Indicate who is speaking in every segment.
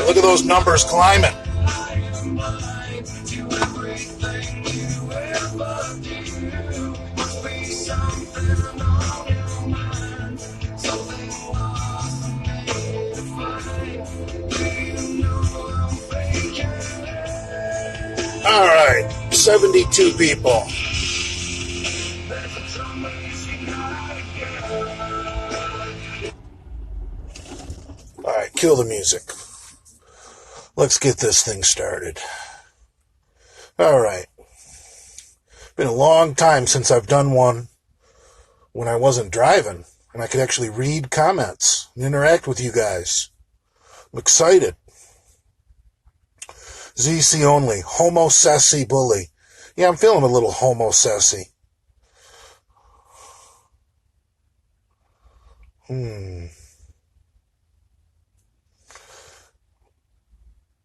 Speaker 1: Look at those numbers climbing. All right, 72 people. All right, kill the music. Let's get this thing started. All right. Been a long time since I've done one when I wasn't driving and I could actually read comments and interact with you guys. I'm excited. ZC only. Homo sassy bully. Yeah, I'm feeling a little homo sassy.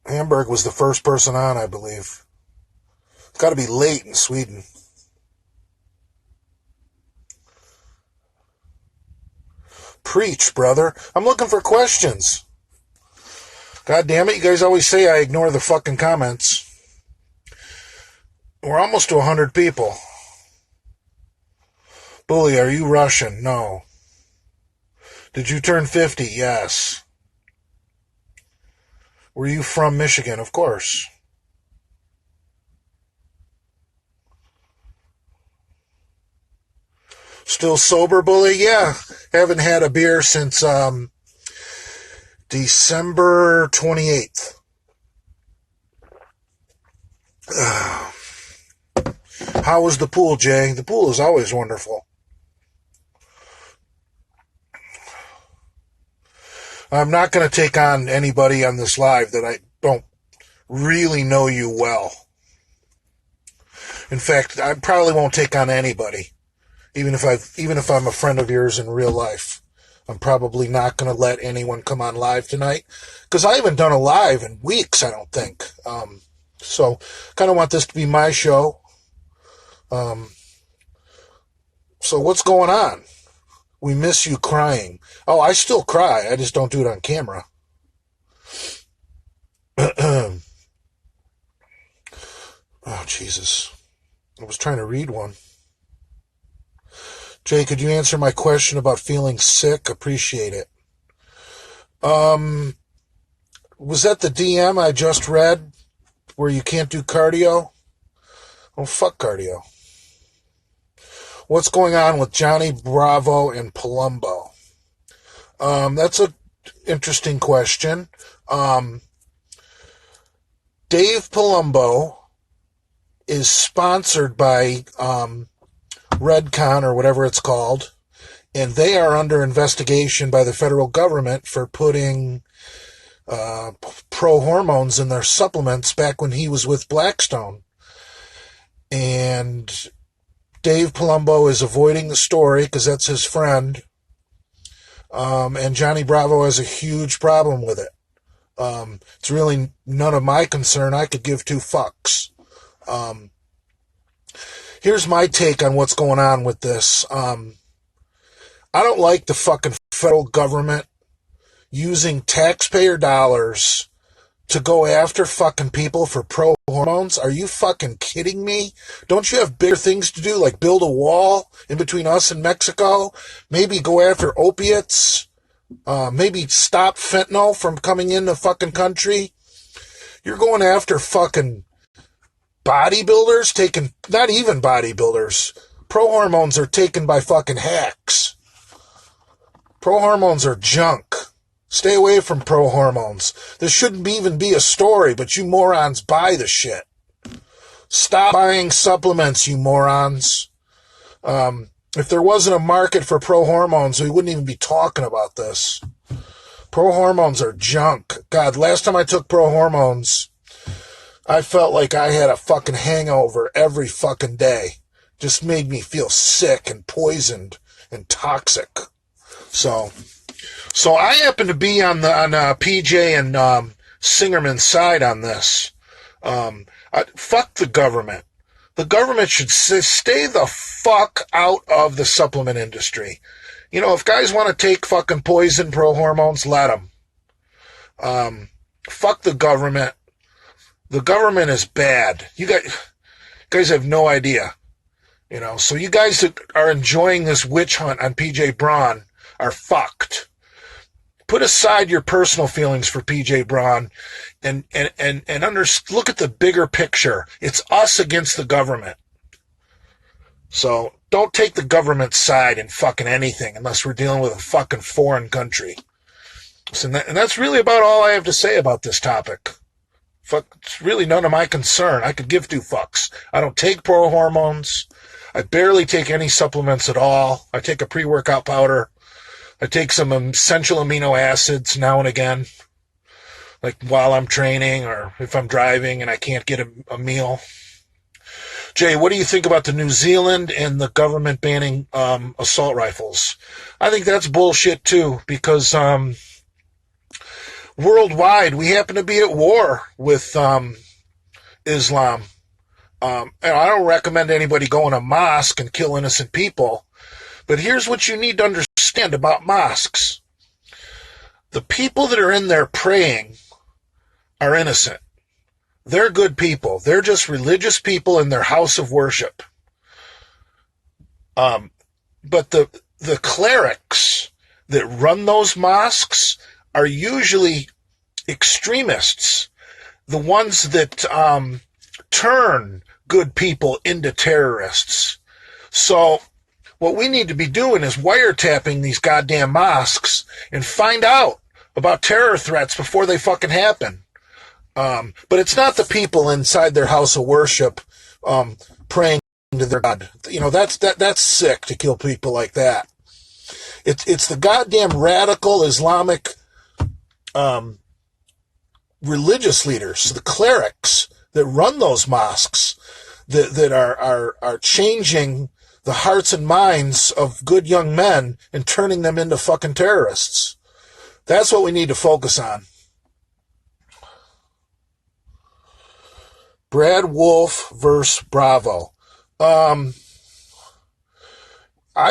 Speaker 1: Hamburg was the first person on, I believe. It's got to be late in Sweden. Preach, brother. I'm looking for questions. God damn it, you guys always say I ignore the fucking comments. We're almost to 100 people. Bully, are you Russian? No. Did you turn 50? Yes. Were you from Michigan? Of course. Still sober, Bully? Yeah. Haven't had a beer since December 28th. How was the pool, Jay? The pool is always wonderful. I'm not going to take on anybody on this live that I don't really know you well. In fact, I probably won't take on anybody, even if I'm a friend of yours in real life. I'm probably not going to let anyone come on live tonight because I haven't done a live in weeks, I don't think. So kind of want this to be my show. So what's going on? We miss you crying. Oh, I still cry. I just don't do it on camera. Oh, Jesus. I was trying to read one. Jay, could you answer my question about feeling sick? Appreciate it. Was that the DM I just read where you can't do cardio? Oh, fuck cardio. What's going on with Johnny Bravo and Palumbo? That's an interesting question. Dave Palumbo is sponsored by Redcon or whatever it's called, and they are under investigation by the federal government for putting pro-hormones in their supplements back when he was with Blackstone. And Dave Palumbo is avoiding the story because that's his friend. And Johnny Bravo has a huge problem with it. It's really none of my concern. I could give two fucks. Here's my take on what's going on with this. I don't like the fucking federal government using taxpayer dollars to go after fucking people for pro-hormones. Are you fucking kidding me? Don't you have bigger things to do, like build a wall in between us and Mexico? Maybe go after opiates? Maybe stop fentanyl from coming in the fucking country? You're going after fucking bodybuilders, not even bodybuilders. Pro-hormones are taken by fucking hacks. Pro-hormones are junk. Stay away from pro-hormones. This shouldn't even be a story, but you morons buy the shit. Stop buying supplements, you morons. If there wasn't a market for pro-hormones, we wouldn't even be talking about this. Pro-hormones are junk. God, last time I took pro-hormones, I felt like I had a fucking hangover every fucking day. Just made me feel sick and poisoned and toxic. So I happen to be on PJ and Singerman's side on this. Fuck the government. The government should stay the fuck out of the supplement industry. You know, if guys want to take fucking poison pro-hormones, let them. Fuck the government. The government is bad. You guys have no idea. You know, so you guys that are enjoying this witch hunt on PJ Braun are fucked. Put aside your personal feelings for PJ Braun and look at the bigger picture. It's us against the government. So don't take the government's side in fucking anything unless we're dealing with a fucking foreign country. So, and that's really about all I have to say about this topic. Fuck, it's really none of my concern. I could give two fucks. I don't take pro hormones. I barely take any supplements at all. I take a pre-workout powder. I take some essential amino acids now and again, like while I'm training or if I'm driving and I can't get a meal. Jay, what do you think about the New Zealand and the government banning assault rifles? I think that's bullshit too, because worldwide we happen to be at war with Islam. And I don't recommend anybody go in a mosque and kill innocent people, but here's what you need to understand about mosques. The people that are in there praying are innocent. They're good people. They're just religious people in their house of worship. But the clerics that run those mosques are usually extremists, the ones that turn good people into terrorists. So what we need to be doing is wiretapping these goddamn mosques and find out about terror threats before they fucking happen. But it's not the people inside their house of worship praying to their God. You know, that's sick to kill people like that. It's the goddamn radical Islamic religious leaders, the clerics that run those mosques, that are changing the hearts and minds of good young men and turning them into fucking terrorists. That's what we need to focus on. Brad Wolf versus Bravo. I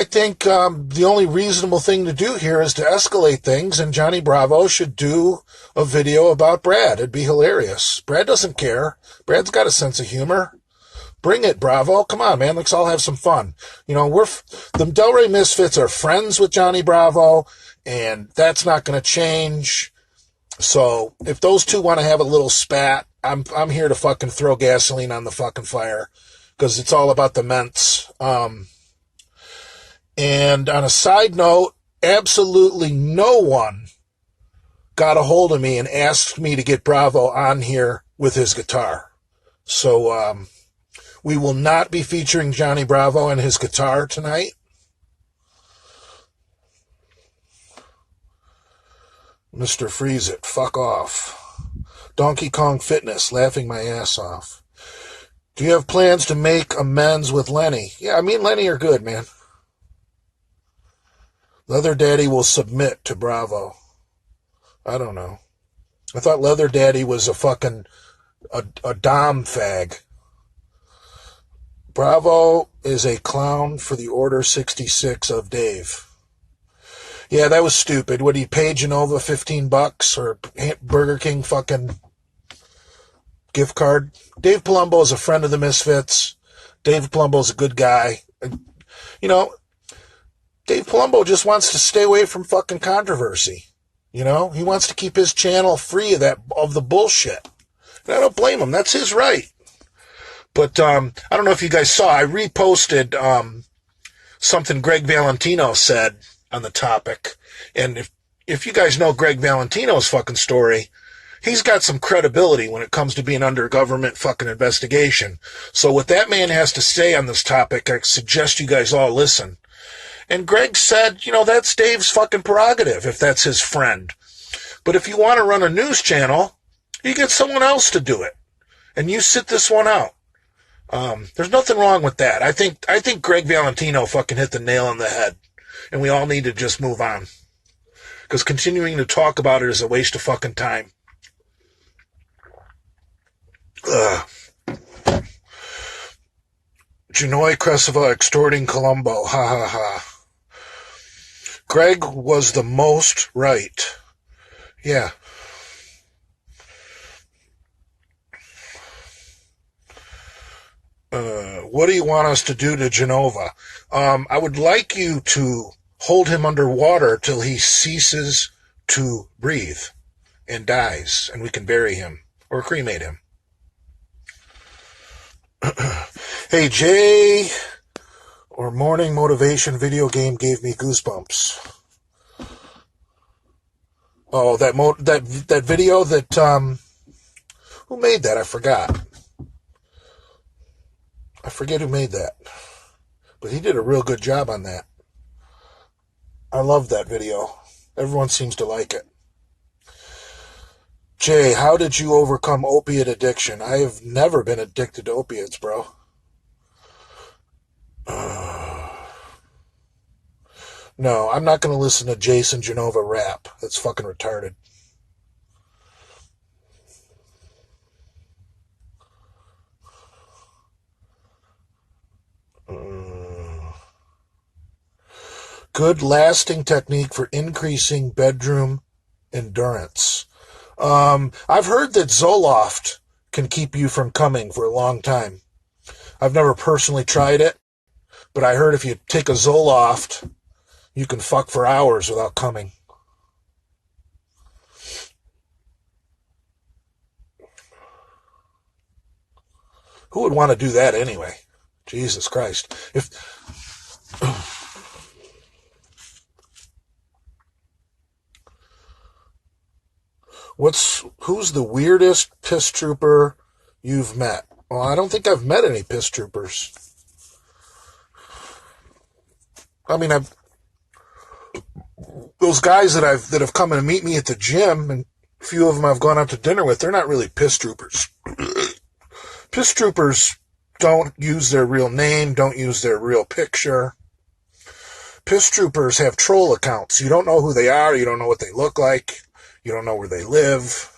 Speaker 1: think the only reasonable thing to do here is to escalate things, and Johnny Bravo should do a video about Brad. It'd be hilarious. Brad doesn't care. Brad's got a sense of humor. Bring it, Bravo. Come on, man. Let's all have some fun. You know, the Delray Misfits are friends with Johnny Bravo, and that's not going to change. So if those two want to have a little spat, I'm here to fucking throw gasoline on the fucking fire, because it's all about the Ments. And on a side note, absolutely no one got a hold of me and asked me to get Bravo on here with his guitar. So we will not be featuring Johnny Bravo and his guitar tonight. Mr. Freeze It, fuck off. Donkey Kong Fitness, laughing my ass off. Do you have plans to make amends with Lenny? Yeah, me and Lenny are good, man. Leather Daddy will submit to Bravo. I don't know. I thought Leather Daddy was a fucking a dom fag. Bravo is a clown for the Order 66 of Dave. Yeah, that was stupid. Would he pay Genova $15 or Burger King fucking gift card? Dave Palumbo is a friend of the Misfits. Dave Palumbo is a good guy. You know, Dave Palumbo just wants to stay away from fucking controversy. You know, he wants to keep his channel free of the bullshit. And I don't blame him. That's his right. But I don't know if you guys saw, I reposted something Greg Valentino said on the topic. And if you guys know Greg Valentino's fucking story, he's got some credibility when it comes to being under government fucking investigation. So what that man has to say on this topic, I suggest you guys all listen. And Greg said, you know, that's Dave's fucking prerogative if that's his friend. But if you want to run a news channel, you get someone else to do it. And you sit this one out. There's nothing wrong with that. I think Greg Valentino fucking hit the nail on the head. And we all need to just move on. Because continuing to talk about it is a waste of fucking time. Genoy Cresceva extorting Colombo. Ha ha ha. Greg was the most right. Yeah. What do you want us to do to Genova? I would like you to hold him underwater till he ceases to breathe and dies, and we can bury him or cremate him. Hey, Jay, or morning motivation video game gave me goosebumps. Oh, that video that, who made that? I forget who made that. But he did a real good job on that. I love that video. Everyone seems to like it. Jay, how did you overcome opiate addiction? I have never been addicted to opiates, bro. No, I'm not going to listen to Jason Genova rap. That's fucking retarded. Good lasting technique for increasing bedroom endurance. I've heard that Zoloft can keep you from coming for a long time. I've never personally tried it, but I heard if you take a Zoloft, you can fuck for hours without coming. Who would want to do that anyway? Jesus Christ. Who's the weirdest piss trooper you've met? Well, I don't think I've met any piss troopers. I mean, those guys that have come and meet me at the gym, and a few of them I've gone out to dinner with, they're not really piss troopers. Piss troopers don't use their real name, don't use their real picture. Piss troopers have troll accounts. You don't know who they are, you don't know what they look like, you don't know where they live.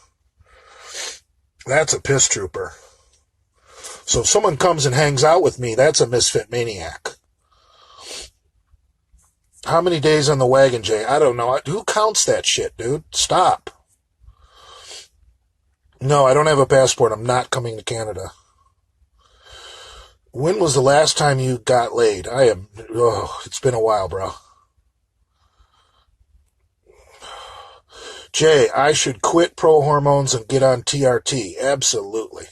Speaker 1: That's a piss trooper. So if someone comes and hangs out with me, that's a misfit maniac. How many days on the wagon, Jay? I don't know. Who counts that shit, dude? Stop. No, I don't have a passport. I'm not coming to Canada. When was the last time you got laid? It's been a while, bro. Jay, I should quit pro hormones and get on TRT. Absolutely.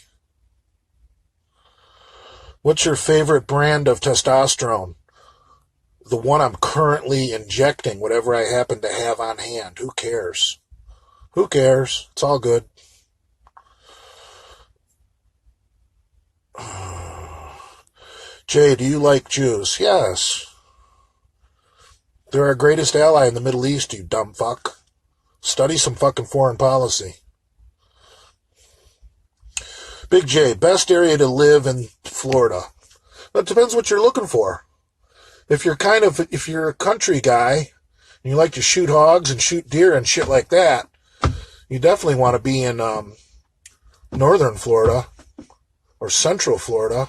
Speaker 1: What's your favorite brand of testosterone? The one I'm currently injecting, whatever I happen to have on hand. Who cares? Who cares? It's all good. Jay, do you like Jews? Yes. They're our greatest ally in the Middle East, you dumb fuck. Study some fucking foreign policy. Big J, best area to live in Florida. It depends what you're looking for. If you're a country guy, and you like to shoot hogs and shoot deer and shit like that, you definitely want to be in northern Florida or central Florida.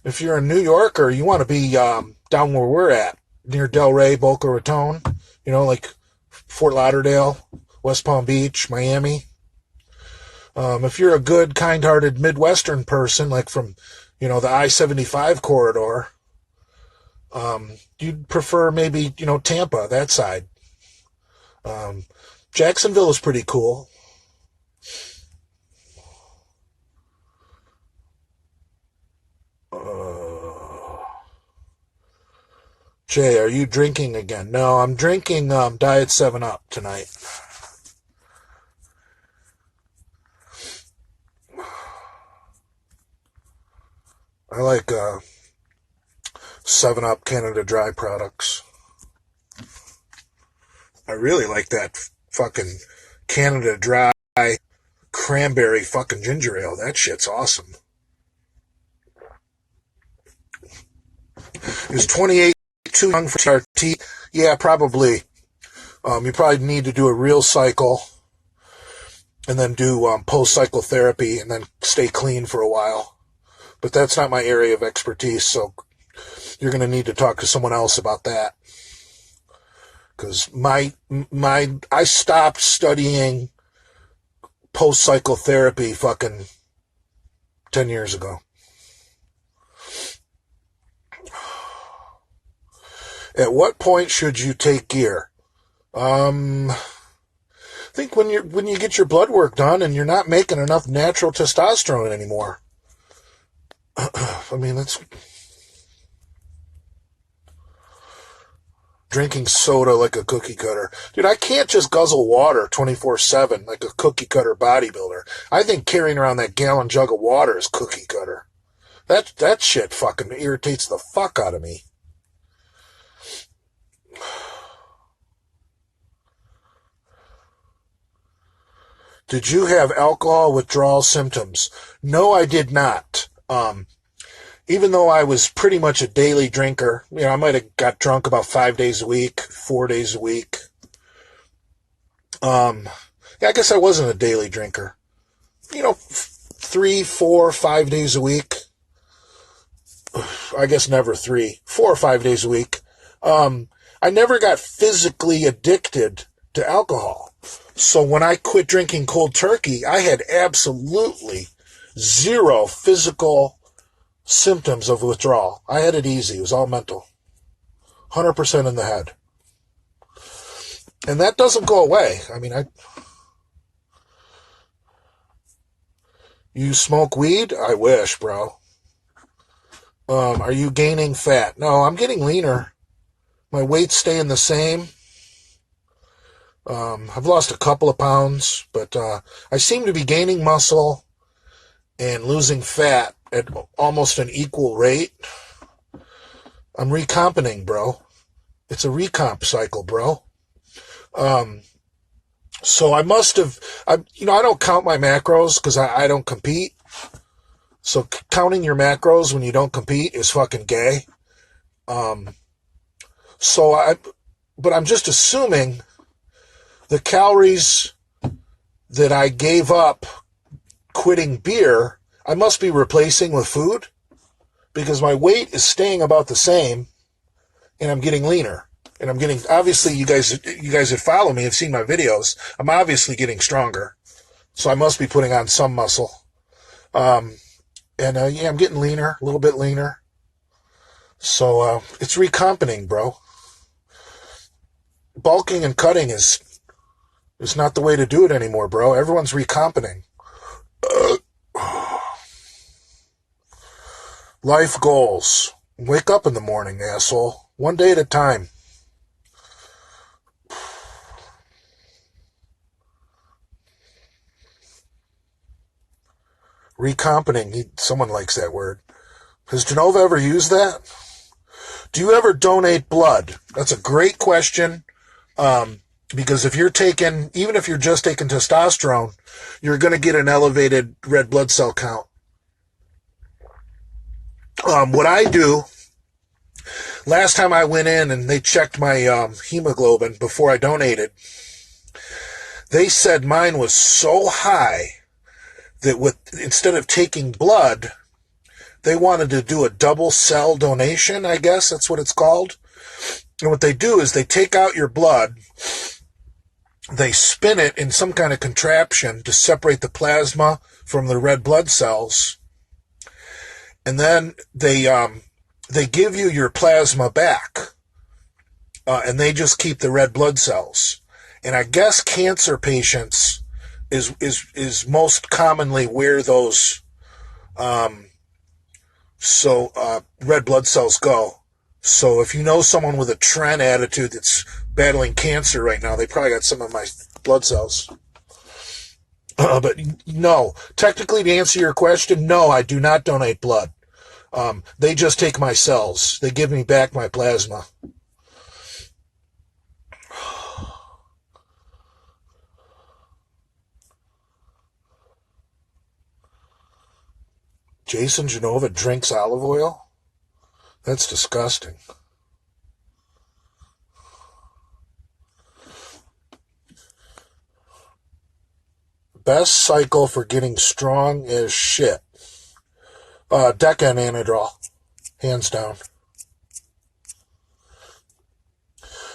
Speaker 1: If you're a New Yorker, you want to be down where we're at, near Delray, Boca Raton, like Fort Lauderdale, West Palm Beach, Miami. If you're a good, kind-hearted Midwestern person, like from, the I-75 corridor, you'd prefer maybe, Tampa, that side. Jacksonville is pretty cool. Jay, are you drinking again? No, I'm drinking Diet 7-Up tonight. I like 7-Up Canada Dry products. I really like that fucking Canada Dry cranberry fucking ginger ale. That shit's awesome. Is 28 too young for TRT? Yeah, probably. You probably need to do a real cycle and then do post-cycle therapy and then stay clean for a while. But that's not my area of expertise, so you're going to need to talk to someone else about that. Because I stopped studying post-cycle therapy fucking 10 years ago. At what point should you take gear? I think when you get your blood work done and you're not making enough natural testosterone anymore. I mean, that's drinking soda like a cookie cutter. Dude, I can't just guzzle water 24/7 like a cookie cutter bodybuilder. I think carrying around that gallon jug of water is cookie cutter. That shit fucking irritates the fuck out of me. Did you have alcohol withdrawal symptoms? No, I did not. Even though I was pretty much a daily drinker, I might have got drunk about 5 days a week, 4 days a week. Yeah, I guess I wasn't a daily drinker. 3, 4, 5 days a week. I guess never 3, 4 or 5 days a week. I never got physically addicted to alcohol. So when I quit drinking cold turkey, I had absolutely zero physical symptoms of withdrawal. I had it easy. It was all mental. 100% in the head. And that doesn't go away. I mean, you smoke weed? I wish, bro. Are you gaining fat? No, I'm getting leaner. My weight's staying the same. I've lost a couple of pounds, but I seem to be gaining muscle and losing fat at almost an equal rate. I'm recompeting, bro. It's a recomp cycle, bro. So I must have, I don't count my macros because I don't compete. So counting your macros when you don't compete is fucking gay. But I'm just assuming the calories that I gave up quitting beer, I must be replacing with food because my weight is staying about the same and I'm getting leaner. And I'm getting, obviously you guys that follow me have seen my videos. I'm obviously getting stronger. So I must be putting on some muscle. I'm getting leaner, a little bit leaner. So, it's recompeting, bro. Bulking and cutting is not the way to do it anymore, bro. Everyone's recompeting. Life goals. Wake up in the morning, asshole. One day at a time. Recompeting. Someone likes that word. Has Genova ever used that? Do you ever donate blood? That's a great question. Because if you're even if you're just taking testosterone, you're going to get an elevated red blood cell count. What I do, last time I went in and they checked my hemoglobin before I donated, they said mine was so high that instead of taking blood, they wanted to do a double cell donation, I guess that's what it's called. And what they do is they take out your blood, they spin it in some kind of contraption to separate the plasma from the red blood cells, and then they give you your plasma back, and they just keep the red blood cells. And I guess cancer patients is most commonly where those red blood cells go. So if you know someone with a Tren attitude that's battling cancer right now, they probably got some of my blood cells. But no, technically to answer your question, no, I do not donate blood. They just take my cells. They give me back my plasma. Jason Genova drinks olive oil? That's disgusting. Best cycle for getting strong as shit. Deca and Anadrol. Hands down.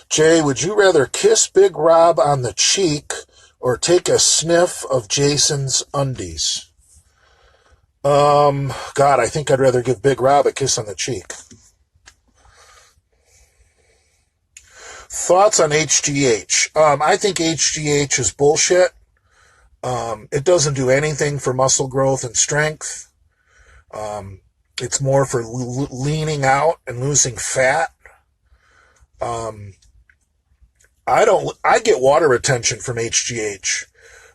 Speaker 1: Jay, would you rather kiss Big Rob on the cheek or take a sniff of Jason's undies? God, I think I'd rather give Big Rob a kiss on the cheek. Thoughts on HGH? I think HGH is bullshit. It doesn't do anything for muscle growth and strength. It's more for leaning out and losing fat. I get water retention from HGH.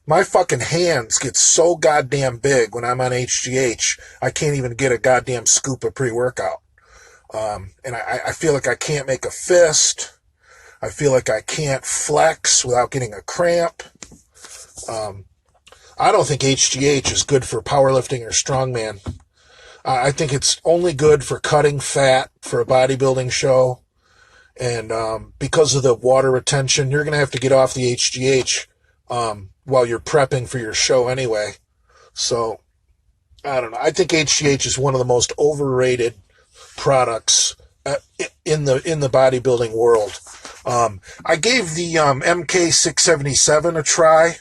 Speaker 1: My fucking hands get so goddamn big when I'm on HGH, I can't even get a goddamn scoop of pre-workout. And I feel like I can't make a fist. I feel like I can't flex without getting a cramp. I don't think HGH is good for powerlifting or strongman. I think it's only good for cutting fat for a bodybuilding show. And because of the water retention, you're going to have to get off the HGH while you're prepping for your show anyway. So, I don't know. I think HGH is one of the most overrated products in the bodybuilding world. I gave the MK677 a try.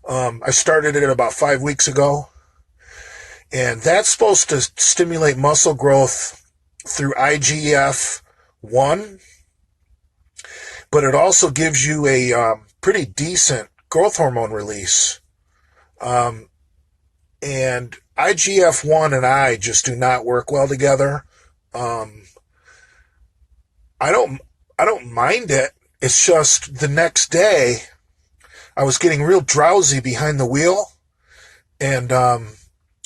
Speaker 1: I started it about 5 weeks ago. And that's supposed to stimulate muscle growth through IGF-1. But it also gives you a pretty decent growth hormone release. And IGF-1 and I just do not work well together. I don't mind it. It's just the next day I was getting real drowsy behind the wheel and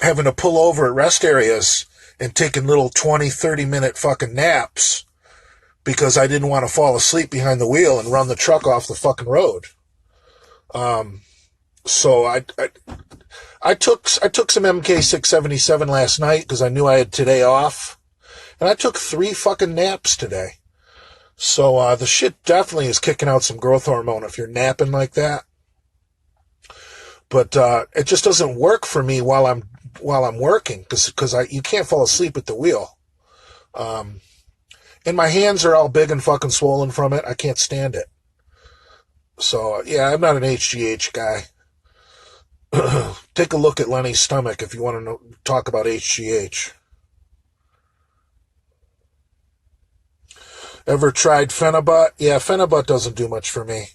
Speaker 1: having to pull over at rest areas and taking little 20, 30-minute fucking naps because I didn't want to fall asleep behind the wheel and run the truck off the fucking road. So I took some MK677 last night because I knew I had today off. And I took 3 fucking naps today. So the shit definitely is kicking out some growth hormone if you're napping like that. But it just doesn't work for me while I'm working because you can't fall asleep at the wheel. And my hands are all big and fucking swollen from it. I can't stand it. So yeah, I'm not an HGH guy. Take a look at Lenny's stomach if you want to talk about HGH. Ever tried Phenibut? Yeah, Phenibut doesn't do much for me.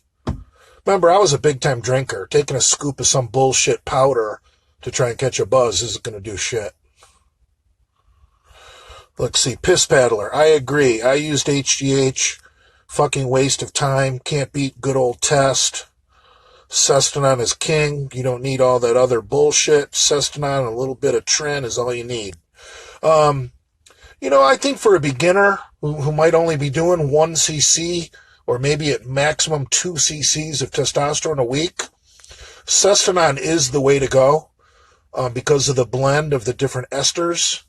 Speaker 1: Remember, I was a big-time drinker. Taking a scoop of some bullshit powder to try and catch a buzz isn't going to do shit. Let's see, Piss Paddler. I agree. I used HGH. Fucking waste of time. Can't beat good old test. Sustanon is king. You don't need all that other bullshit. Sustanon, a little bit of Tren is all you need. I think for a beginner who might only be doing 1 cc or maybe at maximum 2 cc's of testosterone a week, Sustanon is the way to go because of the blend of the different esters.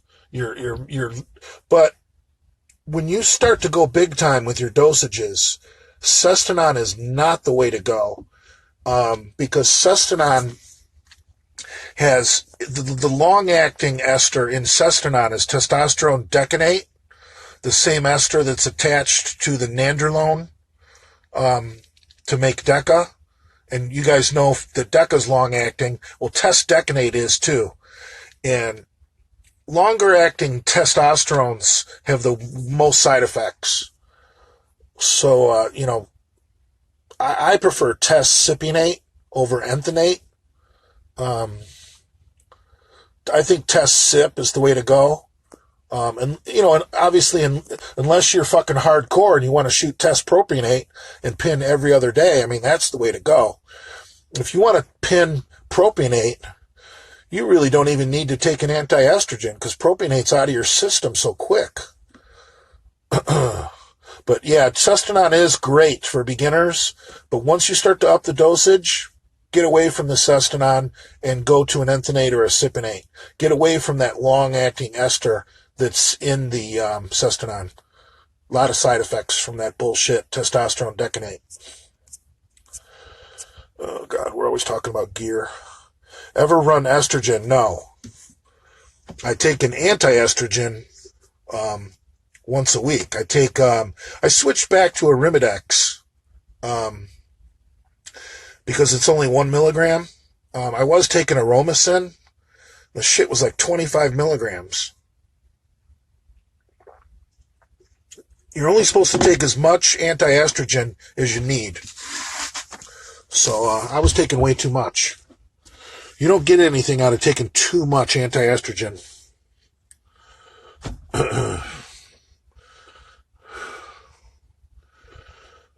Speaker 1: But when you start to go big time with your dosages, Sustanon is not the way to go because Sustanon has the long-acting ester in Sustanon is testosterone decanate, the same ester that's attached to the nandrolone to make Deca. And you guys know that Deca's long-acting. Well, test decanate is too. And longer-acting testosterones have the most side effects. So, I prefer test cypionate over enthanate. I think test SIP is the way to go. And obviously, unless you're fucking hardcore and you want to shoot test propionate and pin every other day, I mean, that's the way to go. If you want to pin propionate, you really don't even need to take an anti-estrogen because propionate's out of your system so quick. But yeah, Sustanon is great for beginners, but once you start to up the dosage, get away from the Sustanon and go to an enthanate or a cypionate. Get away from that long-acting ester that's in the Sustanon. A lot of side effects from that bullshit testosterone decanate. Oh, God, we're always talking about gear. Ever run estrogen? No. I take an anti-estrogen once a week. I switched back to Arimidex because it's only 1 milligram. I was taking Aromacin. The shit was like 25 milligrams. You're only supposed to take as much anti-estrogen as you need. So I was taking way too much. You don't get anything out of taking too much anti-estrogen.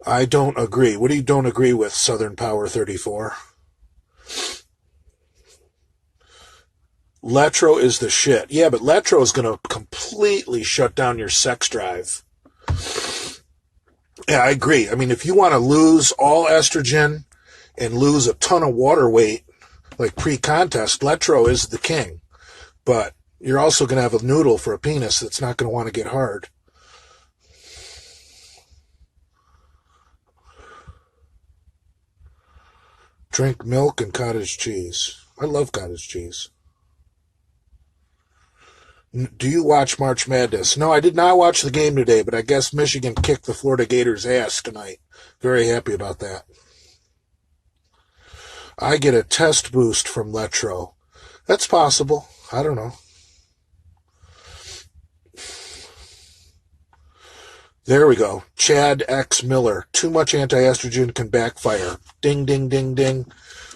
Speaker 1: I don't agree. What do you don't agree with, Southern Power 34? Letro is the shit. Yeah, but Letro is going to completely shut down your sex drive. Yeah, I agree. I mean, if you want to lose all estrogen and lose a ton of water weight, like pre-contest, Letro is the king. But you're also going to have a noodle for a penis that's not going to want to get hard. Drink milk and cottage cheese. I love cottage cheese. Do you watch March Madness? No, I did not watch the game today, but I guess Michigan kicked the Florida Gators' ass tonight. Very happy about that. I get a test boost from Letro. That's possible. I don't know. There we go. Chad X. Miller. Too much anti-estrogen can backfire. Ding, ding, ding, ding.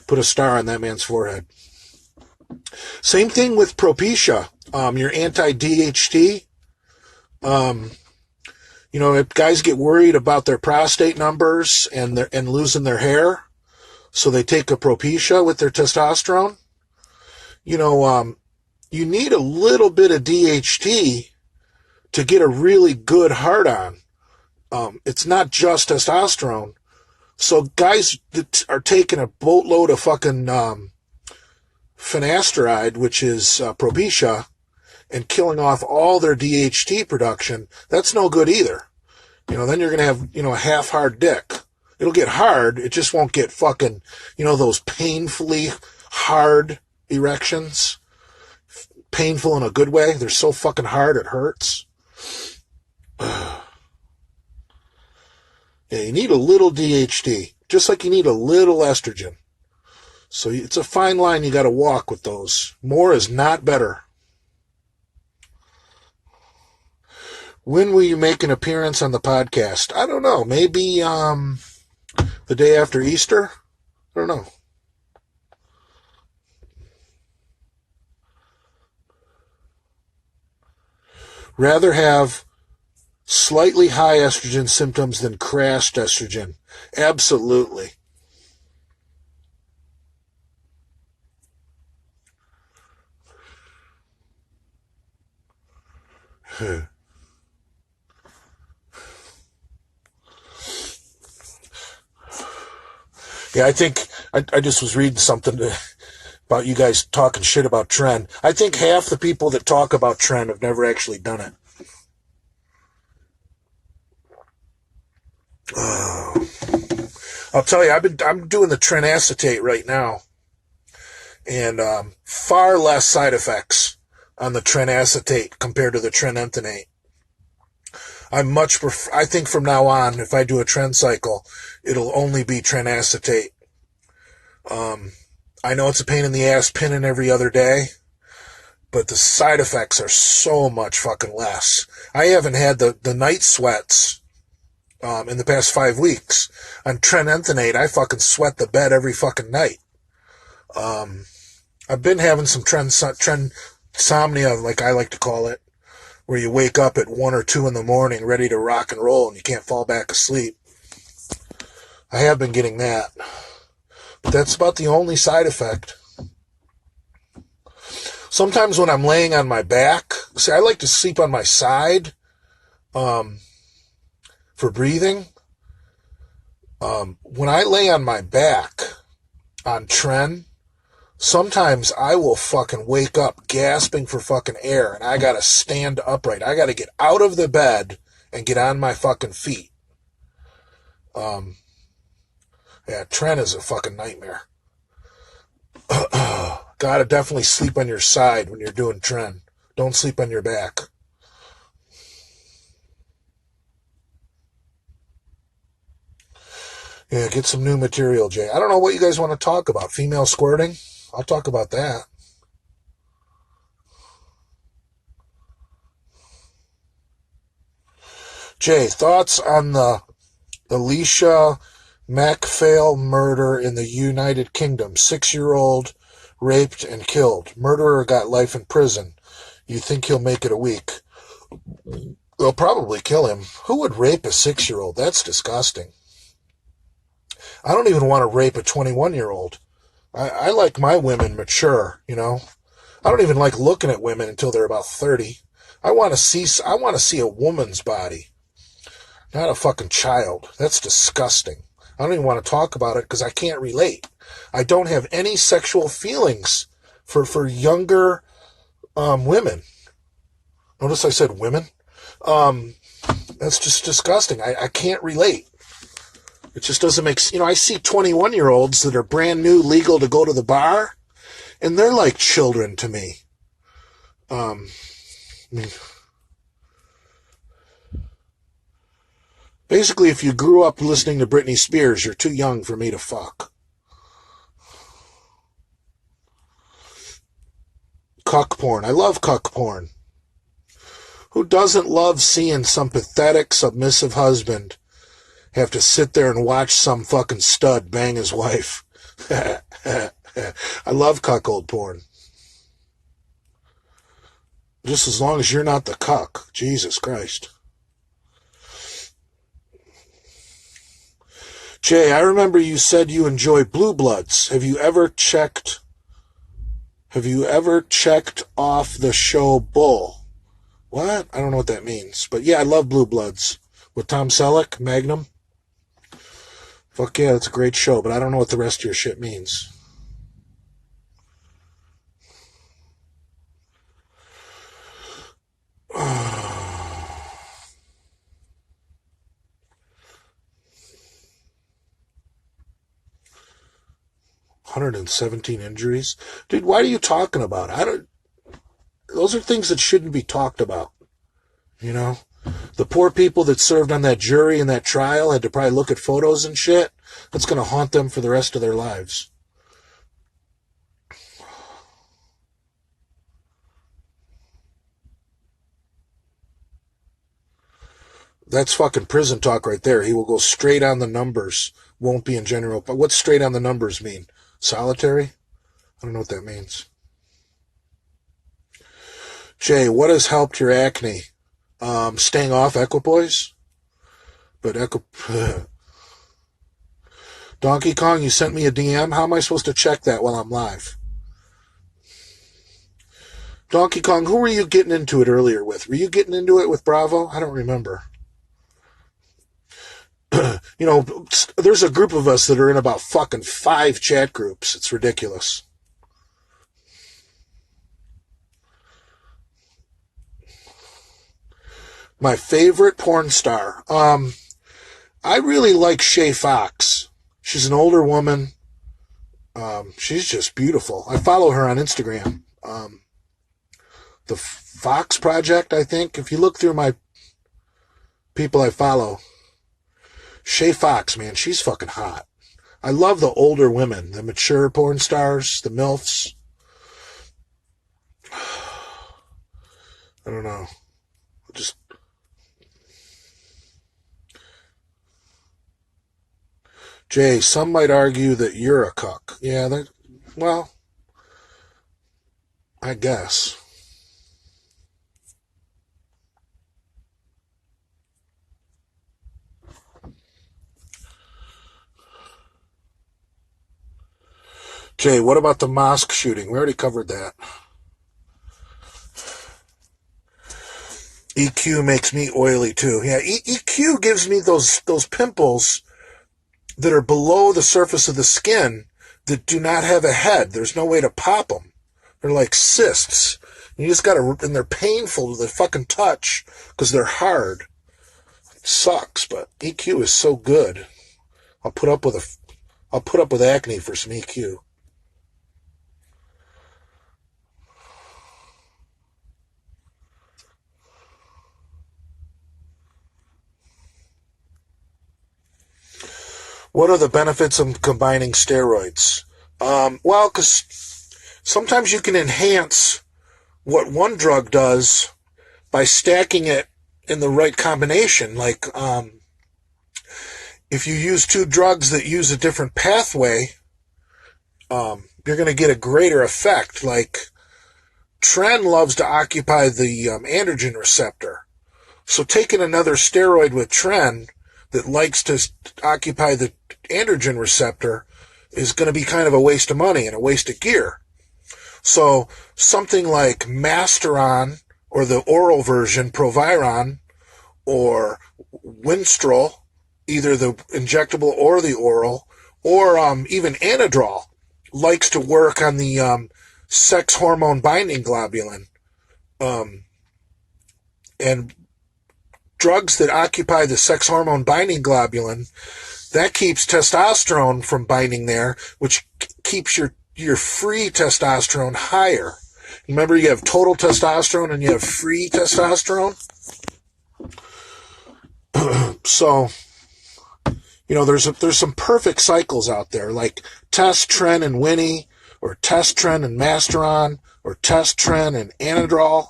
Speaker 1: Put a star on that man's forehead. Same thing with Propecia. Your anti-DHT. If guys get worried about their prostate numbers and losing their hair, so they take a Propecia with their testosterone. You need a little bit of DHT to get a really good hard-on. It's not just testosterone. So guys that are taking a boatload of fucking finasteride, which is Propecia, and killing off all their DHT production, that's no good either. Then you're going to have, a half-hard dick. It'll get hard, it just won't get fucking, those painfully hard erections. Painful in a good way. They're so fucking hard it hurts. Yeah, you need a little DHT, just like you need a little estrogen. So it's a fine line you got to walk with those. More is not better. When will you make an appearance on the podcast? I don't know. Maybe the day after Easter? I don't know. Rather have slightly high estrogen symptoms than crashed estrogen. Absolutely. Yeah, I think I just was reading something about you guys talking shit about Tren. I think half the people that talk about Tren have never actually done it. Oh. I'll tell you, I'm doing the Tren acetate right now, and far less side effects on the Tren acetate compared to the Tren entonate. I think from now on, if I do a Tren cycle, it'll only be Tren acetate. I know it's a pain in the ass pinning every other day, but the side effects are so much fucking less. I haven't had the night sweats in the past 5 weeks. On Tren entonate, I fucking sweat the bed every fucking night. I've been having some trensomnia, like I like to call it, where you wake up at 1 or 2 in the morning ready to rock and roll and you can't fall back asleep. I have been getting that. But that's about the only side effect. Sometimes when I'm laying on my back, I like to sleep on my side for breathing. When I lay on my back on Tren, sometimes I will fucking wake up gasping for fucking air and I gotta stand upright. I gotta get out of the bed and get on my fucking feet. Yeah, Tren is a fucking nightmare. Gotta definitely sleep on your side when you're doing Tren. Don't sleep on your back. Yeah, get some new material, Jay. I don't know what you guys want to talk about. Female squirting? I'll talk about that. Jay, thoughts on the Alicia MacPhail murder in the United Kingdom? 6-year-old raped and killed. Murderer got life in prison. You think he'll make it a week? They'll probably kill him. Who would rape a 6-year-old? That's disgusting. I don't even want to rape a 21-year-old. I like my women mature, you know. I don't even like looking at women until they're about 30. I want to see a woman's body, not a fucking child. That's disgusting. I don't even want to talk about it because I can't relate. I don't have any sexual feelings for younger women. Notice I said women. That's just disgusting. I can't relate. It just doesn't make sense. You know, I see 21-year-olds that are brand new, legal to go to the bar, and they're like children to me. I mean, basically, if you grew up listening to Britney Spears, you're too young for me to fuck. Cuck porn. I love cuck porn. Who doesn't love seeing some pathetic, submissive husband have to sit there and watch some fucking stud bang his wife? I love cuckold porn. Just as long as you're not the cuck. Jesus Christ. Jay, I remember you said you enjoy Blue Bloods. Have you ever checked off the show Bull? What? I don't know what that means. But yeah, I love Blue Bloods. With Tom Selleck, Magnum. Fuck yeah, that's a great show, but I don't know what the rest of your shit means. $117 injuries. Dude, why are you talking about it? Those are things that shouldn't be talked about. You know? The poor people that served on that jury in that trial had to probably look at photos and shit. That's going to haunt them for the rest of their lives. That's fucking prison talk right there. He will go straight on the numbers. Won't be in general. But what's straight on the numbers mean? Solitary? I don't know what that means. Jay, what has helped your acne? Staying off equipoise? But Donkey Kong, you sent me a DM. How am I supposed to check that while I'm live? Donkey Kong, who were you getting into it earlier with? Were you getting into it with Bravo? I don't remember. You know, there's a group of us that are in about fucking 5 chat groups. It's ridiculous. My favorite porn star. I really like Shay Fox. She's an older woman. She's just beautiful. I follow her on Instagram. The Fox Project, I think. If you look through my people I follow, Shay Fox, man, she's fucking hot. I love the older women, the mature porn stars, the MILFs. I don't know. Just Jay, some might argue that you're a cuck. Yeah, well, I guess. Jay, what about the mosque shooting? We already covered that. EQ makes me oily too. Yeah, EQ gives me those pimples that are below the surface of the skin that do not have a head. There's no way to pop them. They're like cysts. You just gotta, and they're painful to the fucking touch because they're hard. It sucks, but EQ is so good. I'll put up with acne for some EQ. What are the benefits of combining steroids? Well, because sometimes you can enhance what one drug does by stacking it in the right combination. Like, if you use two drugs that use a different pathway, you're going to get a greater effect. Like, tren loves to occupy the androgen receptor. So taking another steroid with tren that likes to occupy the androgen receptor is going to be kind of a waste of money and a waste of gear. So something like Masteron, or the oral version, Proviron, or Winstrol, either the injectable or the oral, or even Anadrol, likes to work on the sex hormone binding globulin. And drugs that occupy the sex hormone binding globulin, that keeps testosterone from binding there, which keeps your free testosterone higher. Remember, you have total testosterone and you have free testosterone. So, there's some perfect cycles out there, like Test, Tren, and Winnie, or Test, Tren, and Masteron, or Test, Tren, and Anadrol.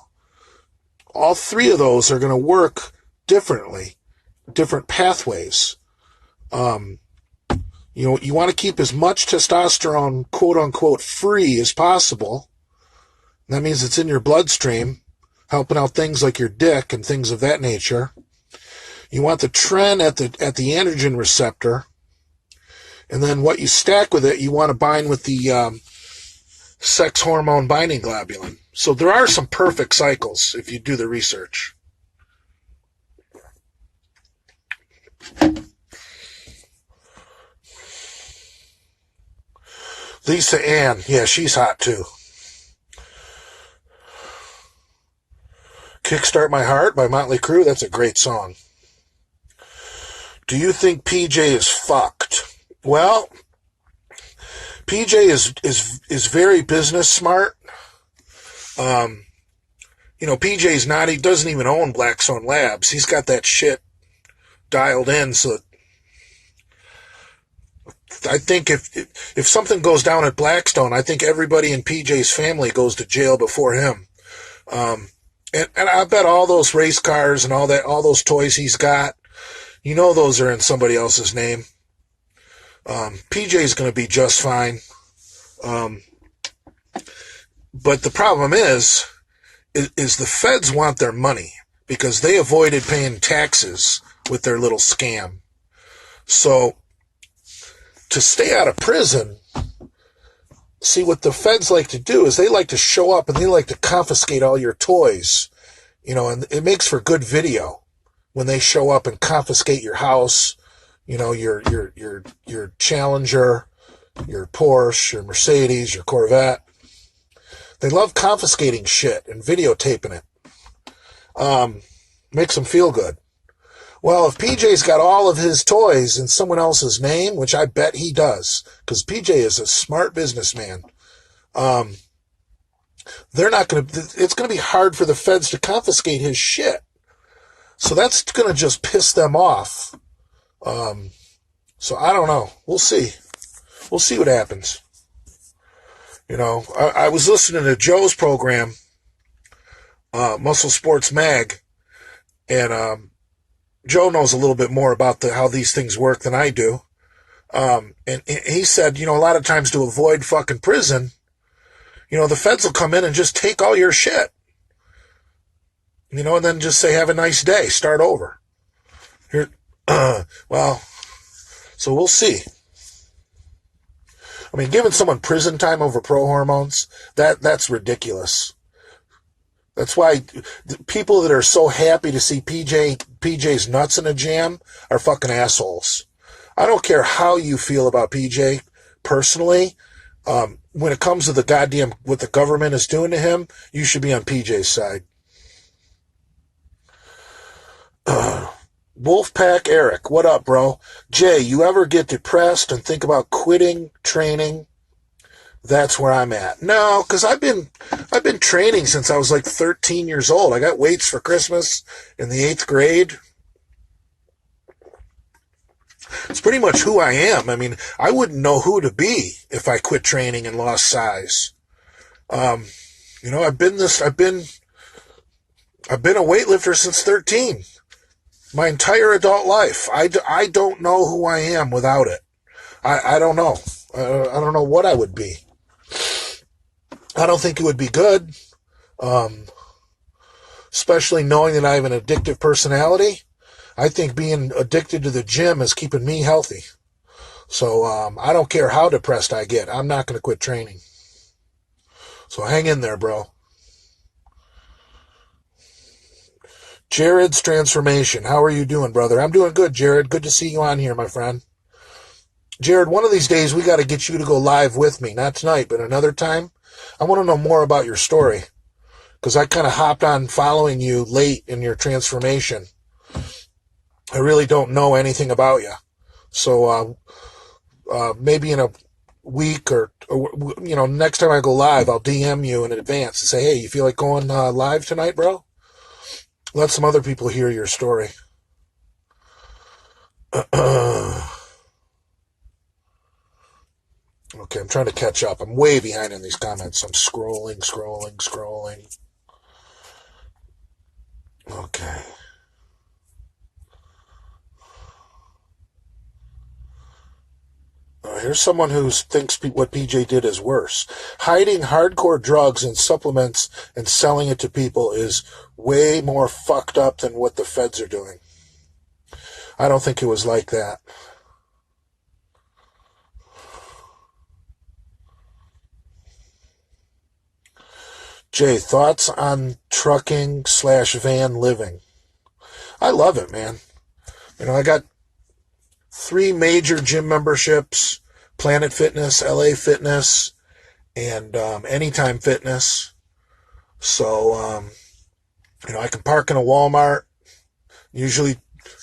Speaker 1: All three of those are going to work differently, different pathways. You want to keep as much testosterone, quote unquote, free as possible. That means it's in your bloodstream, helping out things like your dick and things of that nature. You want the tren at the androgen receptor, and then what you stack with it, you want to bind with the sex hormone binding globulin. So there are some perfect cycles if you do the research. Lisa Ann, yeah, she's hot too. Kickstart My Heart by Motley Crue, that's a great song. Do you think PJ is fucked? Well, PJ is very business smart. PJ's not, he doesn't even own Blackstone Labs. He's got that shit dialed in, so I think if something goes down at Blackstone, I think everybody in PJ's family goes to jail before him. And I bet all those race cars and all those toys he's got, those are in somebody else's name. PJ's going to be just fine. But the problem is the feds want their money because they avoided paying taxes with their little scam. So to stay out of prison, see, what the feds like to do is they like to show up and they like to confiscate all your toys, and it makes for good video when they show up and confiscate your house, your Challenger, your Porsche, your Mercedes, your Corvette. They love confiscating shit and videotaping it. Makes them feel good. Well, if PJ's got all of his toys in someone else's name, which I bet he does, because PJ is a smart businessman, it's going to be hard for the feds to confiscate his shit. So that's going to just piss them off. So I don't know. We'll see. We'll see what happens. I was listening to Joe's program, Muscle Sports Mag, and Joe knows a little bit more about how these things work than I do. And he said, a lot of times to avoid fucking prison, the feds will come in and just take all your shit. And then just say, have a nice day, start over. Here, so we'll see. I mean, giving someone prison time over pro hormones, that's ridiculous. That's why people that are so happy to see PJ's nuts in a jam are fucking assholes. I don't care how you feel about PJ personally. When it comes to the goddamn what the government is doing to him, you should be on PJ's side. Wolfpack Eric, what up, bro? Jay, you ever get depressed and think about quitting training? That's where I'm at. No, because I've been training since I was like 13 years old. I got weights for Christmas in the 8th grade. It's pretty much who I am. I mean, I wouldn't know who to be if I quit training and lost size. I've been I've been a weightlifter since 13. My entire adult life. I don't know who I am without it. I don't know. I don't know what I would be. I don't think it would be good. Especially knowing that I have an addictive personality. I think being addicted to the gym is keeping me healthy. So I don't care how depressed I get. I'm not going to quit training. So hang in there, bro. Jared's transformation. How are you doing, brother? I'm doing good, Jared. Good to see you on here, my friend. Jared, one of these days we got to get you to go live with me. Not tonight, but another time. I want to know more about your story. Because I kind of hopped on following you late in your transformation. I really don't know anything about you. So maybe in a week or next time I go live, I'll DM you in advance and say, hey, you feel like going live tonight, bro? Let some other people hear your story. Okay, I'm trying to catch up. I'm way behind in these comments. I'm scrolling. Okay. Here's someone who thinks what PJ did is worse. Hiding hardcore drugs and supplements and selling it to people is way more fucked up than what the feds are doing. I don't think it was like that. Jay, thoughts on trucking/van living? I love it, man. I got 3 major gym memberships: Planet Fitness, LA Fitness, and Anytime Fitness. So, I can park in a Walmart. Usually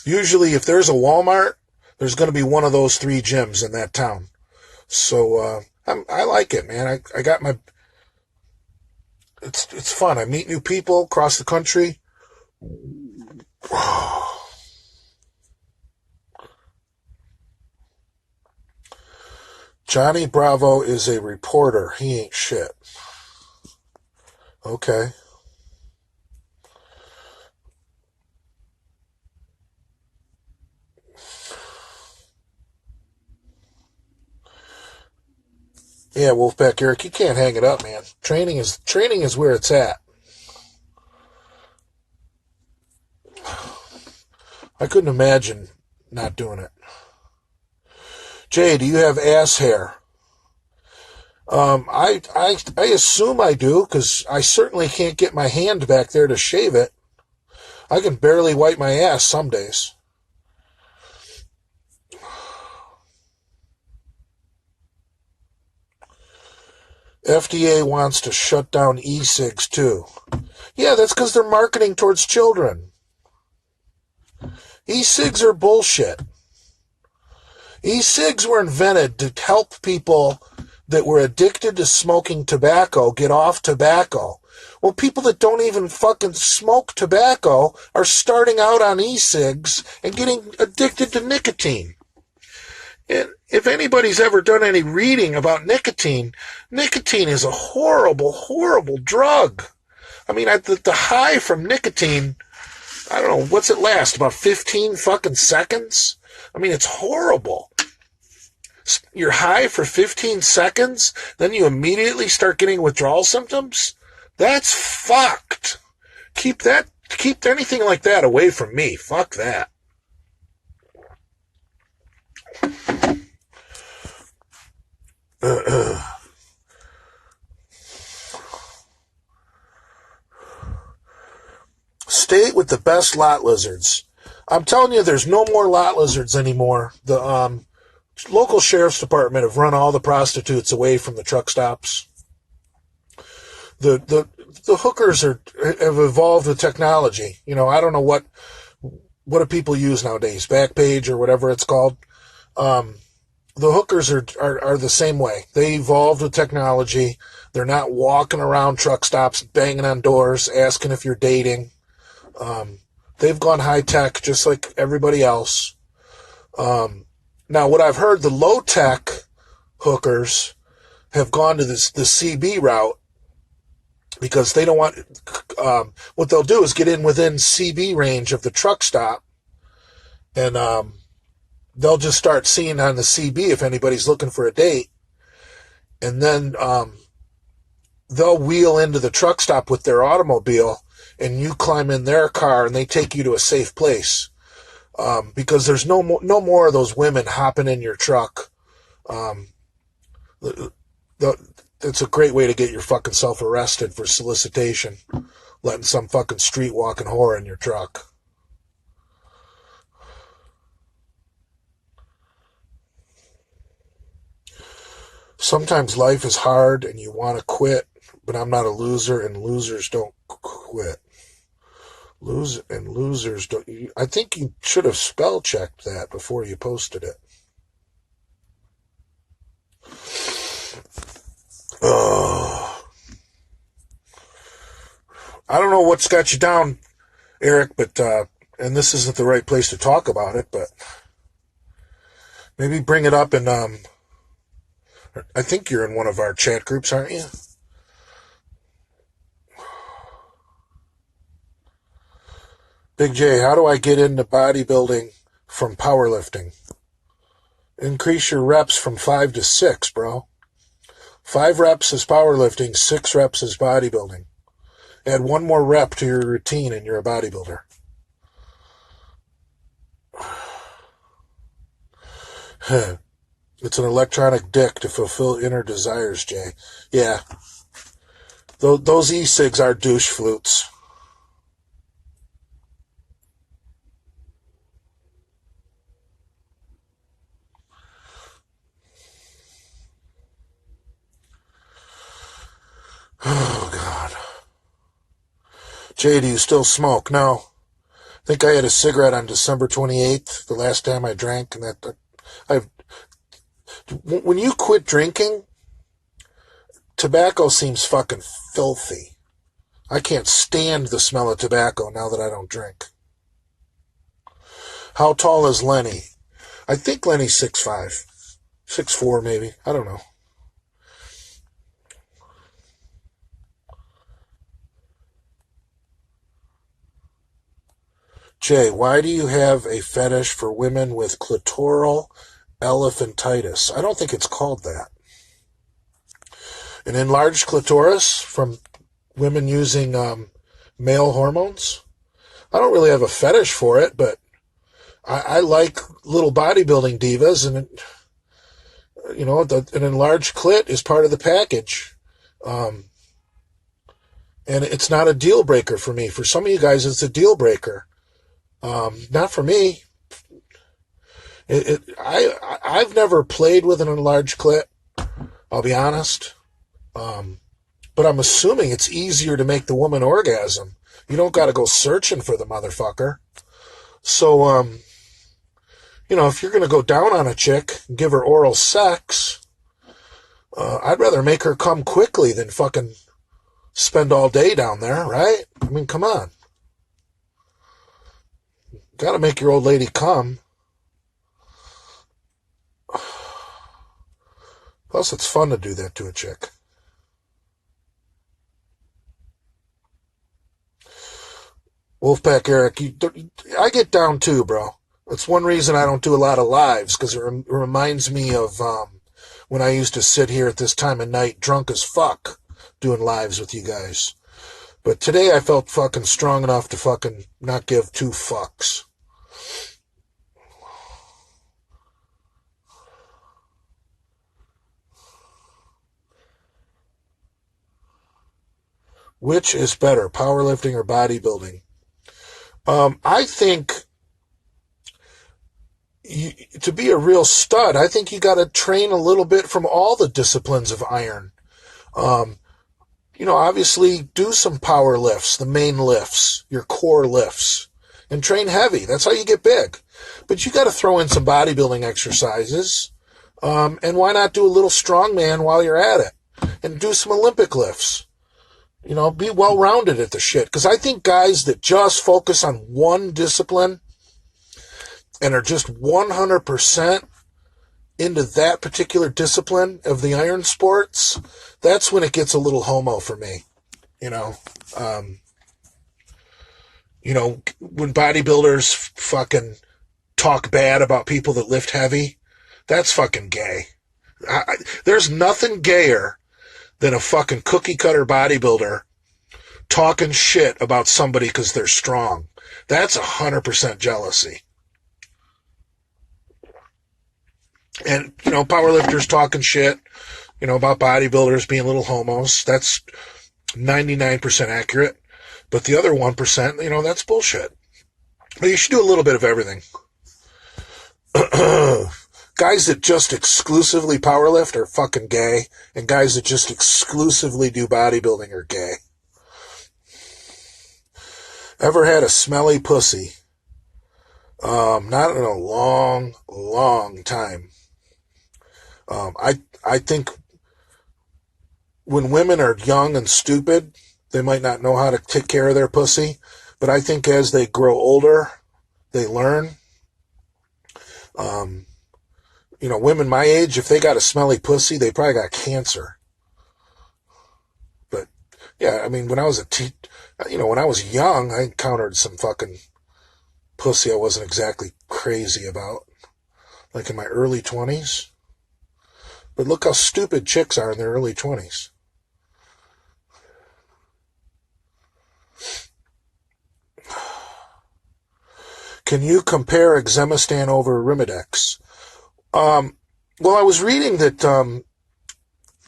Speaker 1: if there's a Walmart, there's going to be one of those 3 gyms in that town. So, I like it, man. I got my... It's fun. I meet new people across the country. Johnny Bravo is a reporter. He ain't shit. Okay. Yeah, Wolfpack Eric, you can't hang it up, man. Training is where it's at. I couldn't imagine not doing it. Jay, do you have ass hair? I assume I do, because I certainly can't get my hand back there to shave it. I can barely wipe my ass some days. FDA wants to shut down e-cigs too. Yeah, that's because they're marketing towards children. E-cigs are bullshit. E-cigs were invented to help people that were addicted to smoking tobacco get off tobacco. Well, people that don't even fucking smoke tobacco are starting out on e-cigs and getting addicted to nicotine. And if anybody's ever done any reading about nicotine is a horrible, horrible drug. I mean, the high from nicotine, I don't know, what's it last? About 15 fucking seconds? I mean, it's horrible. You're high for 15 seconds, then you immediately start getting withdrawal symptoms? That's fucked. Keep anything like that away from me. Fuck that. State with the best lot lizards. I'm telling you, there's no more lot lizards anymore. The local sheriff's department have run all the prostitutes away from the truck stops. The hookers have evolved with technology. I don't know what do people use nowadays, Backpage or whatever it's called. The hookers are the same way. They evolved with technology. They're not walking around truck stops, banging on doors, asking if you're dating. They've gone high tech just like everybody else. Now, what I've heard, the low tech hookers have gone to the CB route, because they don't want, what they'll do is get in within CB range of the truck stop, and they'll just start seeing on the CB if anybody's looking for a date, and then they'll wheel into the truck stop with their automobile, and you climb in their car, and they take you to a safe place, because there's no more of those women hopping in your truck. It's a great way to get your fucking self arrested for solicitation, letting some fucking street walking whore in your truck. Sometimes life is hard and you want to quit, but I'm not a loser, and losers don't quit. Losers don't. I think you should have spell checked that before you posted it. I don't know what's got you down, Eric, but and this isn't the right place to talk about it, but maybe bring it up in I think you're in one of our chat groups, aren't you? Big J, how do I get into bodybuilding from powerlifting? Increase your reps from 5 to 6, bro. 5 reps is powerlifting, 6 reps is bodybuilding. Add 1 more rep to your routine and you're a bodybuilder. It's an electronic dick to fulfill inner desires, Jay. Yeah. Those e-cigs are douche flutes. Oh, God. Jay, do you still smoke? No. I think I had a cigarette on December 28th, the last time I drank, and when you quit drinking, tobacco seems fucking filthy. I can't stand the smell of tobacco now that I don't drink. How tall is Lenny? I think Lenny's 6'5", 6'4", maybe. I don't know. Jay, why do you have a fetish for women with clitoral elephantitis? I don't think it's called that. An enlarged clitoris from women using male hormones? I don't really have a fetish for it, but I like little bodybuilding divas, and an enlarged clit is part of the package. And it's not a deal breaker for me. For some of you guys, it's a deal breaker. Not for me. I've never played with an enlarged clit, I'll be honest. But I'm assuming it's easier to make the woman orgasm. You don't got to go searching for the motherfucker. So, if you're going to go down on a chick and give her oral sex, I'd rather make her come quickly than fucking spend all day down there, right? I mean, come on. Got to make your old lady come. Plus, it's fun to do that to a chick. Wolfpack Eric, I get down too, bro. That's one reason I don't do a lot of lives, because it reminds me of when I used to sit here at this time of night drunk as fuck doing lives with you guys. But today I felt fucking strong enough to fucking not give 2 fucks. Which is better, powerlifting or bodybuilding? I think to be a real stud, I think you got to train a little bit from all the disciplines of iron. Obviously do some power lifts, the main lifts, your core lifts, and train heavy. That's how you get big. But you got to throw in some bodybuilding exercises. And why not do a little strongman while you're at it? And do some Olympic lifts. Be well-rounded at the shit. Because I think guys that just focus on one discipline and are just 100% into that particular discipline of the iron sports, that's when it gets a little homo for me. you know. When bodybuilders fucking talk bad about people that lift heavy, that's fucking gay. There's nothing gayer than a fucking cookie cutter bodybuilder talking shit about somebody because they're strong. That's 100% jealousy. And, powerlifters talking shit, about bodybuilders being little homos. That's 99% accurate. But the other 1%, that's bullshit. But you should do a little bit of everything. Guys that just exclusively powerlift are fucking gay, and guys that just exclusively do bodybuilding are gay. Ever had a smelly pussy? Not in a long, long time. I think when women are young and stupid, they might not know how to take care of their pussy, but I think as they grow older, they learn. Women my age, if they got a smelly pussy, they probably got cancer. But yeah, I mean, when I was when I was young, I encountered some fucking pussy I wasn't exactly crazy about, like in my early 20s. But look how stupid chicks are in their early 20s. Can you compare Exemistan over Arimidex? Well, I was reading that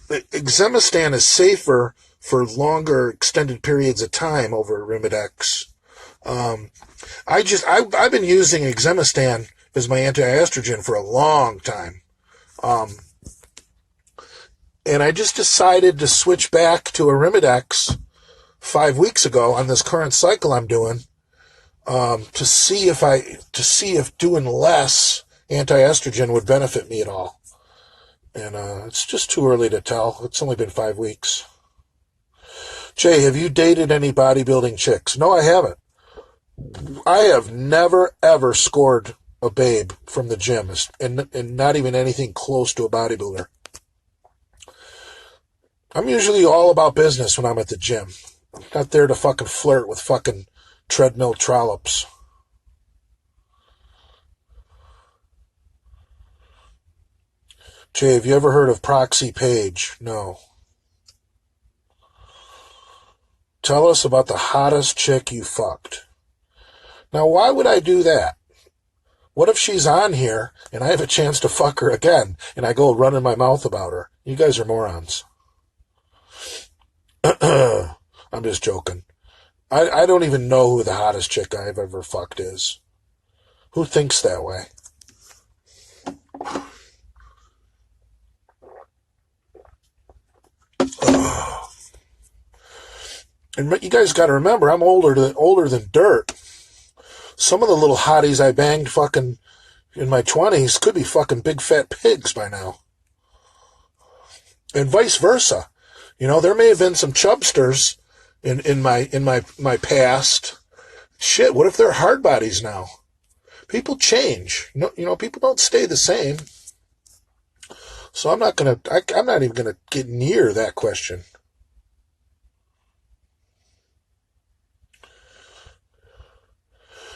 Speaker 1: Exemistan is safer for longer extended periods of time over Arimidex. I've been using Exemistan as my anti-estrogen for a long time. And I just decided to switch back to Arimidex 5 weeks ago on this current cycle I'm doing, to see if doing less anti-estrogen would benefit me at all. And it's just too early to tell. It's only been 5 weeks. Jay, have you dated any bodybuilding chicks? No, I haven't. I have never, ever scored a babe from the gym, and not even anything close to a bodybuilder. I'm usually all about business when I'm at the gym. I'm not there to fucking flirt with fucking treadmill trollops. Jay, have you ever heard of Proxy Page? No. Tell us about the hottest chick you fucked. Now, why would I do that? What if she's on here and I have a chance to fuck her again and I go running my mouth about her? You guys are morons. I'm just joking. I don't even know who the hottest chick I've ever fucked is. Who thinks that way? And you guys got to remember, I'm older than dirt. Some of the little hotties I banged fucking in my 20s could be fucking big fat pigs by now. And vice versa. There may have been some chubsters in my past. Shit, what if they're hard bodies now? People change. People don't stay the same. So I'm not even gonna get near that question.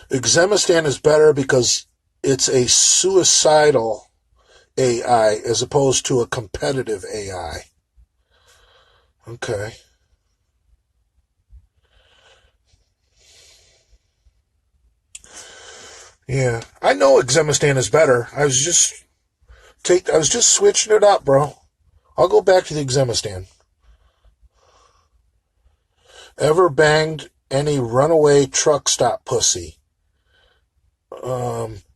Speaker 1: Exemistan is better because it's a suicidal AI as opposed to a competitive AI. Okay. Yeah, I know Exemistan is better. I was just switching it up, bro. I'll go back to the Exemistan. Ever banged any runaway truck stop pussy?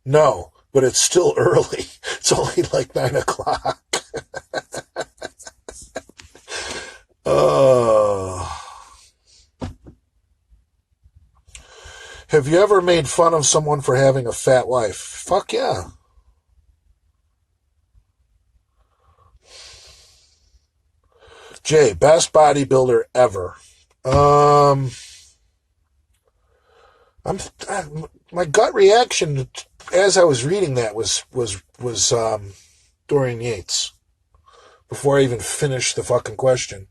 Speaker 1: No, but it's still early. It's only like 9 o'clock. Have you ever made fun of someone for having a fat wife? Fuck yeah. Jay, best bodybuilder ever. My gut reaction as I was reading that was Dorian Yates before I even finished the fucking question.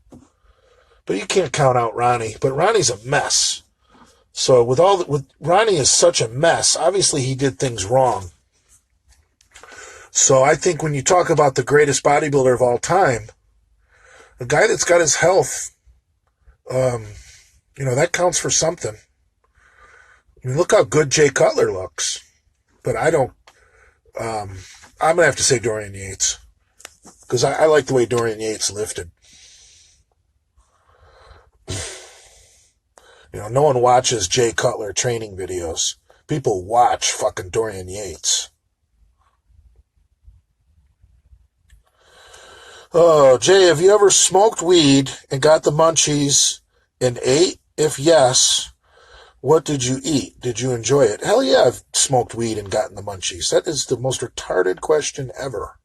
Speaker 1: But you can't count out Ronnie. But Ronnie's a mess. So with Ronnie is such a mess, obviously he did things wrong. So I think when you talk about the greatest bodybuilder of all time, a guy that's got his health, that counts for something. I mean, look how good Jay Cutler looks. But I don't, I'm going to have to say Dorian Yates. Because I like the way Dorian Yates lifted. No one watches Jay Cutler training videos. People watch fucking Dorian Yates. Oh, Jay, have you ever smoked weed and got the munchies and ate? If yes, what did you eat? Did you enjoy it? Hell yeah, I've smoked weed and gotten the munchies. That is the most retarded question ever.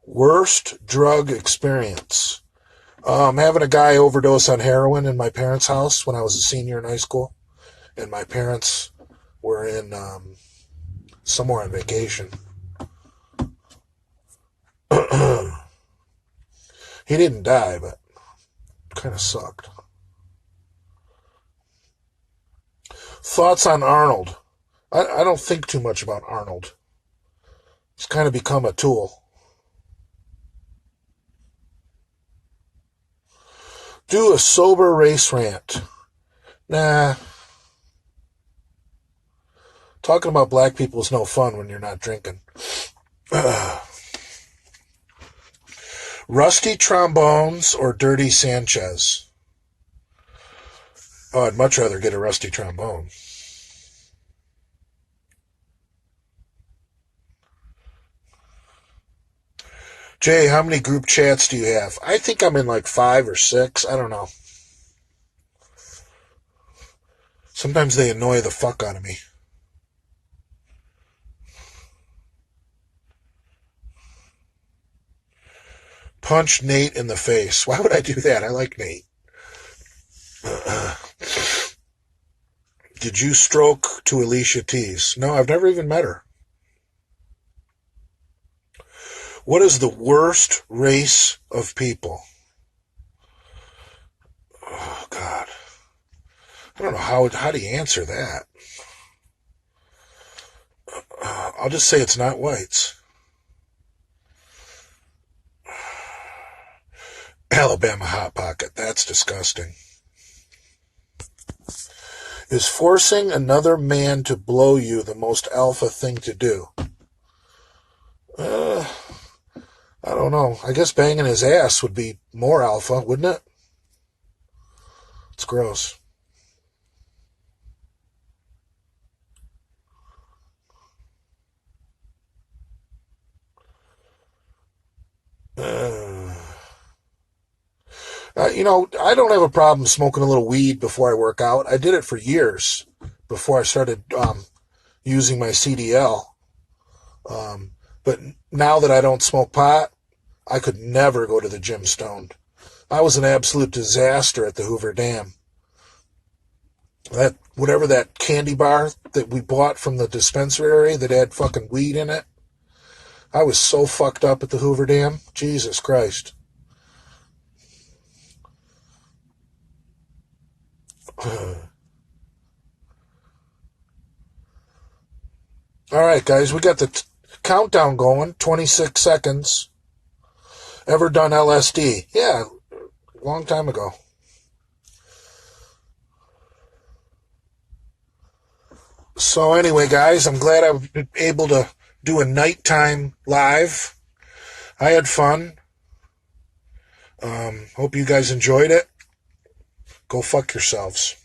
Speaker 1: Worst drug experience. Having a guy overdose on heroin in my parents' house when I was a senior in high school. And my parents were in somewhere on vacation. He didn't die, but kind of sucked. Thoughts on Arnold? I don't think too much about Arnold. He's kind of become a tool. Do a sober race rant. Nah. Talking about black people is no fun when you're not drinking. Rusty trombones or dirty Sanchez? Oh, I'd much rather get a rusty trombone. Jay, how many group chats do you have? I think I'm in like 5 or 6. I don't know. Sometimes they annoy the fuck out of me. Punch Nate in the face. Why would I do that? I like Nate. Did you stroke to Alicia Keys? No, I've never even met her. What is the worst race of people? Oh, God. I don't know how do you answer that? I'll just say it's not whites. Alabama Hot Pocket. That's disgusting. Is forcing another man to blow you the most alpha thing to do? I don't know. I guess banging his ass would be more alpha, wouldn't it? It's gross. I don't have a problem smoking a little weed before I work out. I did it for years before I started using my CDL. But now that I don't smoke pot, I could never go to the gym stoned. I was an absolute disaster at the Hoover Dam. Whatever that candy bar that we bought from the dispensary that had fucking weed in it, I was so fucked up at the Hoover Dam. Jesus Christ. All right, guys, we got the countdown going. 26 seconds. Ever done LSD? Yeah, a long time ago. So anyway, guys, I'm glad I was able to do a nighttime live. I had fun. Hope you guys enjoyed it. Go fuck yourselves.